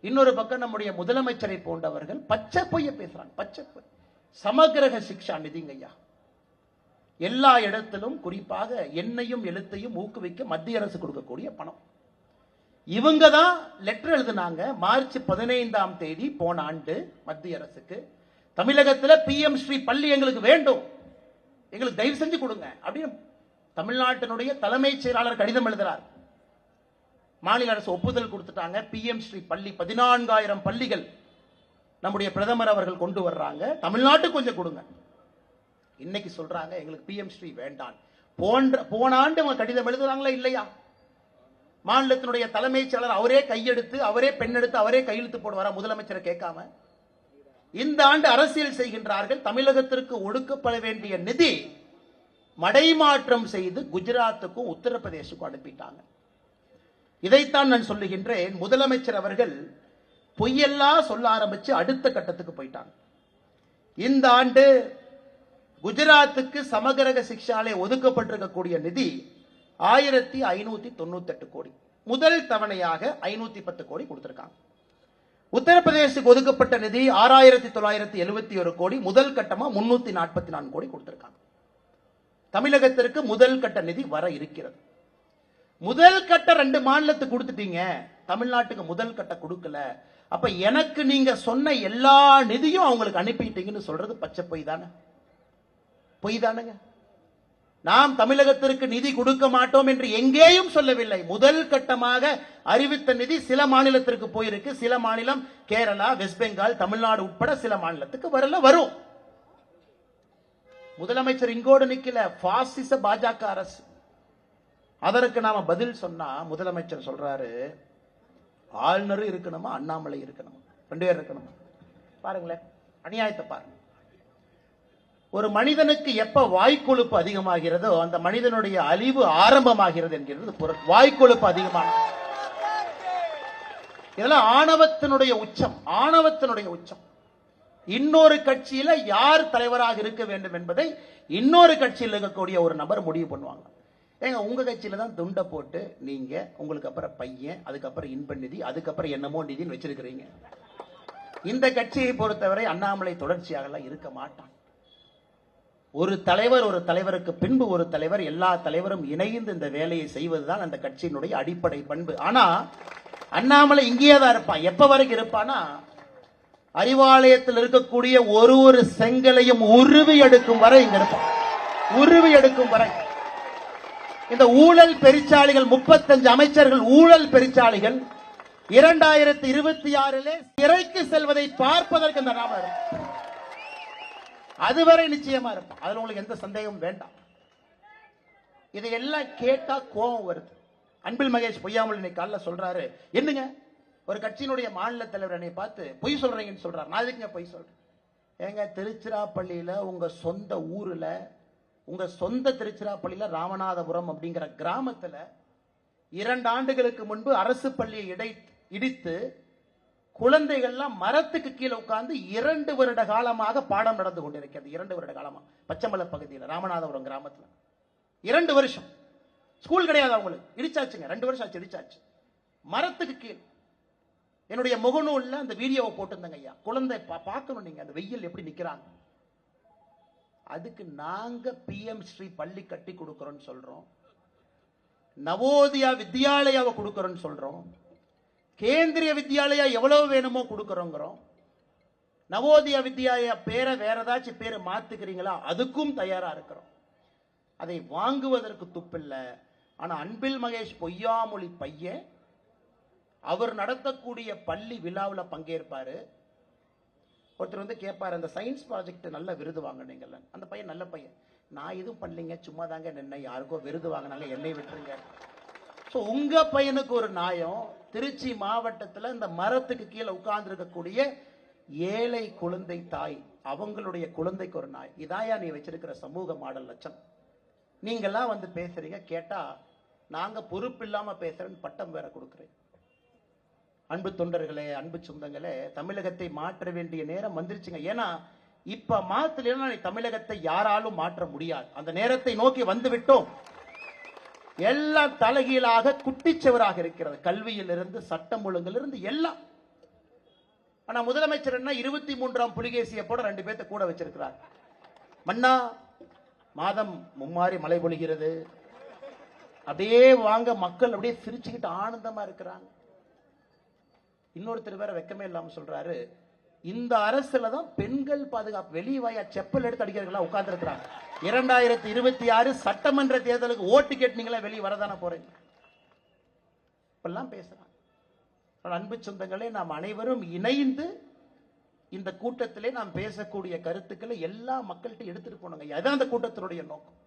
இன்னொரு பக்கம் நம்முடைய முதலமைச்சரை போன்றவர்கள் பச்சை பொய்ய பேசுறாங்க. பச்சை பொய். சமகிரக சிக்ஷா நிதிங்கய்யா எல்லா இடத்திலும் குறிப்பாக எண்ணையும் எழுத்தையும் ஊக்குவிக்க மத்திய அரசு கொடுக்கக்கூடிய பணம். இவங்க தான் லெட்டர் எழுதினாங்க மார்ச் 15ஆம் தேதி போன ஆண்டு மத்திய அரசுக்கு, தமிழகத்தில் PM ஸ்ரீ பள்ளி எங்களுக்கு வேண்டும், எங்களுக்கு தயவு செஞ்சு கொடுங்க அப்படின்னு தமிழ்நாட்டினுடைய தலைமைச் செயலாளர் கடிதம் எழுதுறார். மாநில அரசு ஒப்புதல் கொடுத்துட்டாங்க. PM ஸ்ரீ பள்ளி 14,000 பள்ளிகள் நம்முடைய பிரதமர் அவர்கள் கொண்டு வர்றாங்க. தமிழ்நாட்டுக்கு கொஞ்சம் கொடுங்க. இன்னைக்கு சொல்றாங்க எங்களுக்கு PM ஸ்ரீ வேண்டாம். போன ஆண்டு அவங்க கடிதம் எழுதுறாங்களா இல்லையா? மாநிலத்தினுடைய தலைமைச் செயலர் அவரே கையெடுத்து அவரே பெண்ணெடுத்து அவரே கையெழுத்து போடுவாரா முதலமைச்சரை கேட்காம? இந்த ஆண்டு அரசியல் செய்கின்றார்கள். தமிழகத்திற்கு ஒடுக்கப்பட வேண்டிய நிதி மடைமாற்றம் செய்து குஜராத்துக்கும் உத்தரப்பிரதேசுக்கும் அனுப்பிட்டாங்க. இதைத்தான் நான் சொல்லுகின்றேன். முதலமைச்சர் அவர்கள் பொய்யெல்லாம் சொல்ல ஆரம்பிச்சு அடுத்த கட்டத்துக்கு போயிட்டாங்க. இந்த ஆண்டு குஜராத்துக்கு சமகிரக சிக்ஷாலே ஒதுக்கப்பட்டிருக்கக்கூடிய நிதி 1598 கோடி. முதல் தவணையாக 510 கோடி கொடுத்திருக்காங்க. உத்தரப்பிரதேசுக்கு ஒதுக்கப்பட்ட நிதி 6971 கோடி. முதல் கட்டமா 344 கோடி கொடுத்திருக்காங்க. தமிழகத்திற்கு முதல் கட்ட நிதி வர இருக்கிறது. முதல் கட்ட 2 மாநிலத்துக்கு கொடுத்துட்டீங்க, தமிழ்நாட்டுக்கு முதல் கட்ட கொடுக்கல. அப்ப எனக்கு நீங்க சொன்ன எல்லா நிதியும் அவங்களுக்கு அனுப்பிட்டீங்கன்னு சொல்றது பச்சை பொய் தானே? பொய் தானுங்க. நாம் தமிழகத்திற்கு நிதி கொடுக்க மாட்டோம் என்று எங்கேயும் சொல்லவில்லை. முதல் கட்டமாக அறிவித்த நிதி சில மாநிலத்திற்கு போயிருக்கு. சில மாநிலம் கேரளா, வெஸ்ட் பெங்கால், தமிழ்நாடு உட்பட சில மாநிலத்துக்கு வரல, வரும். முதலமைச்சர் இங்கோடு நிக்கல, பாசிச பாஜக அரசு. அதற்கு நாம பதில் சொன்னா முதலமைச்சர் சொல்றாரு ஆளுநர் இருக்கணுமா அண்ணாமலை இருக்கணுமா? 2 பேர் இருக்கணுமா? பாருங்களேன் அநியாயத்தை பாருங்க. ஒரு மனிதனுக்கு எப்ப வாய்க்கொழுப்பு அதிகமாகிறதோ அந்த மனிதனுடைய அழிவு ஆரம்பமாகிறது என்கிறது பொருள். வாய்க்கொழுப்பு அதிகமாக இதெல்லாம் ஆணவத்தினுடைய உச்சம். ஆணவத்தினுடைய உச்சம். இன்னொரு கட்சியில யார் தலைவராக இருக்க வேண்டும் என்பதை இன்னொரு கட்சியில் இருக்கக்கூடிய ஒரு நபர் முடிவு பண்ணுவாங்க. ஏங்க உங்க கட்சியில தான் துண்டை போட்டு நீங்க உங்களுக்கு அப்புறம் பையன், அதுக்கப்புறம் இன்ப நிதி, அதுக்கப்புறம் என்னமோ நிதின்னு வச்சிருக்கிறீங்க. இந்த கட்சியை பொறுத்தவரை அண்ணாமலை தொடர்ச்சியாக இருக்க மாட்டான். ஒரு தலைவர், ஒரு தலைவருக்கு பின்பு ஒரு தலைவர், எல்லா தலைவரும் இணைந்து இந்த வேலையை செய்வதுதான் அந்த கட்சியினுடைய அடிப்படை பண்பு. ஆனா அண்ணாமலை இங்கேயே தான் இருப்பான். எப்ப வரைக்கும் இருப்பானா, அறிவாலயத்தில் இருக்கக்கூடிய ஒரு செங்கலையும் உருவி எடுக்கும் வரை இங்க இருப்பான். உருவி எடுக்கும் வரை. இந்த ஊழல் பெருச்சாளிகள் 35 அமைச்சர்கள் ஊழல் பெருச்சாளிகள் 2026 சிறைக்கு செல்வதை பார்ப்பதற்கு இந்த நாம அதுவரை நிச்சயமா இருக்கும். அதுல உங்களுக்கு எந்த சந்தேகம் வேண்டாம். இதையெல்லாம் கேட்டா கோபம் வருது. அன்பில் மகேஷ் பொய்யாமல் இன்னைக்கு காலைல சொல்றாரு, என்னங்க ஒரு கட்சியினுடைய மாநில தலைவர் என்னை பார்த்து பொய் சொல்றீங்கன்னு சொல்றாரு. நான் எதுக்குங்க பொய் சொல்றேன்? ஏங்க திருச்சிராப்பள்ளியில உங்க சொந்த ஊர்ல, உங்க சொந்த திருச்சிராப்பள்ளியில ராமநாதபுரம் அப்படிங்கிற கிராமத்துல 2 ஆண்டுகளுக்கு முன்பு அரசு பள்ளியை இடித்து குழந்தைகள்லாம் மரத்துக்கு கீழே உட்கார்ந்து 2 வருட காலமாக பாடம் நடந்து கொண்டிருக்கிறது. 2 வருட காலமா பச்சைமலை பகுதியில் ராமநாதபுரம் கிராமத்தில் 2 வருஷம் ஸ்கூல் கிடையாது அவங்களுக்கு. இடிச்சாச்சுங்க. 2 வருஷம் ஆச்சு இடிச்சாச்சு. மரத்துக்கு கீழ் என்னுடைய முகநூல்ல அந்த வீடியோவை போட்டிருந்தங்க ஐயா. குழந்தை பார்க்கணும் நீங்க அந்த வெயில் எப்படி நிக்கிறாங்க. அதுக்கு நாங்க PM ஸ்ரீ பள்ளி கட்டி கொடுக்கிறோம்னு சொல்றோம். நவோதயா வித்யாலயாவை கொடுக்கிறோம்னு சொல்றோம். கேந்திரிய வித்யாலயா எவ்வளவு வேணுமோ கொடுக்கிறோங்கிறோம். நவோதயா வித்யாலயா பேரை வேற ஏதாச்சும் பேரை மாத்துக்கிறீங்களா, அதுக்கும் தயாரா இருக்கிறோம். அதை வாங்குவதற்கு துப்பில்ல. ஆனா அன்பில் மகேஷ் பொய்யாமொழி பையன் அவர் நடத்தக்கூடிய பள்ளி விழாவில் பங்கேற்பாரு. ஒருத்தர் வந்து கேட்பாரு, அந்த சயின்ஸ் ப்ராஜெக்ட் நல்ல விருது வாங்கினீங்கல்ல. அந்த பையன் நல்ல பையன், நான் எதுவும் பண்ணீங்க, சும்மா தாங்க நின்ன, யாருக்கோ விருது வாங்கினாங்க, என்னை விட்டுருங்க. உங்க பையனுக்கு ஒரு நியாயம். திருச்சி மாவட்டத்தில் இந்த மரத்துக்கு கீழே உட்கார்ந்து இருக்கக்கூடிய ஏழை குழந்தை தாய், அவங்களுடைய குழந்தைக்கு ஒரு நாய். இதாயா நீ வச்சிருக்கிற சமூக மாடல் லட்சம்? நீங்கெல்லாம் வந்து பேசுறீங்க, கேட்டா நாங்க பொறுப்பு இல்லாம பேசுறேன்னு பட்டம் வேற கொடுக்கிறேன். அன்பு தொண்டர்களே, அன்பு சொந்தங்களே, தமிழகத்தை மாற்ற வேண்டிய நேரம் வந்துருச்சுங்க. ஏன்னா இப்ப மாத்தலைன்னா தமிழகத்தை யாராலும் மாற்ற முடியாது. அந்த நேரத்தை நோக்கி வந்து விட்டோம். எல்லாம் தலைகீழாக குட்டிச்சவராக இருக்கிறது. கல்வியிலிருந்து சட்டம் ஒழுங்கிலிருந்து எல்லாம் ஆனா முதலமைச்சர் என்ன 23ஆம் புலிகேசியை போட 2 பேர்த்த கூட வச்சிருக்கிறார். மன்னா மாதம் மும்மாறி மழை பொழிகிறது, அப்படியே வாங்க மக்கள் அப்படியே சிரிச்சுக்கிட்டு ஆனந்தமா இருக்கிறாங்க. இன்னொருத்தர் வேற வெக்கமே இல்லாம சொல்றாரு, இந்த அரசுல தான் பெண்கள் பாதுகாப்பு, வெளியே வாயா செப்பல் எடுத்து அடிக்கிறவங்களா உட்கார்ந்து இருக்கிறாங்க. 2026 சட்டமன்ற தேர்தலுக்கு ஓட்டு கேட்டீங்களா, வெளியே வரதான போறீங்க இப்பெல்லாம் பேசுறாங்க. அன்பு சொந்தங்களே, நாம் அனைவரும் இணைந்து இந்த கூட்டத்திலே நாம் பேசக்கூடிய கருத்துக்களை எல்லா மக்கள்கிட்ட எடுத்துட்டு போனோங்க. அதான் அந்த கூட்டத்தினுடைய நோக்கம்.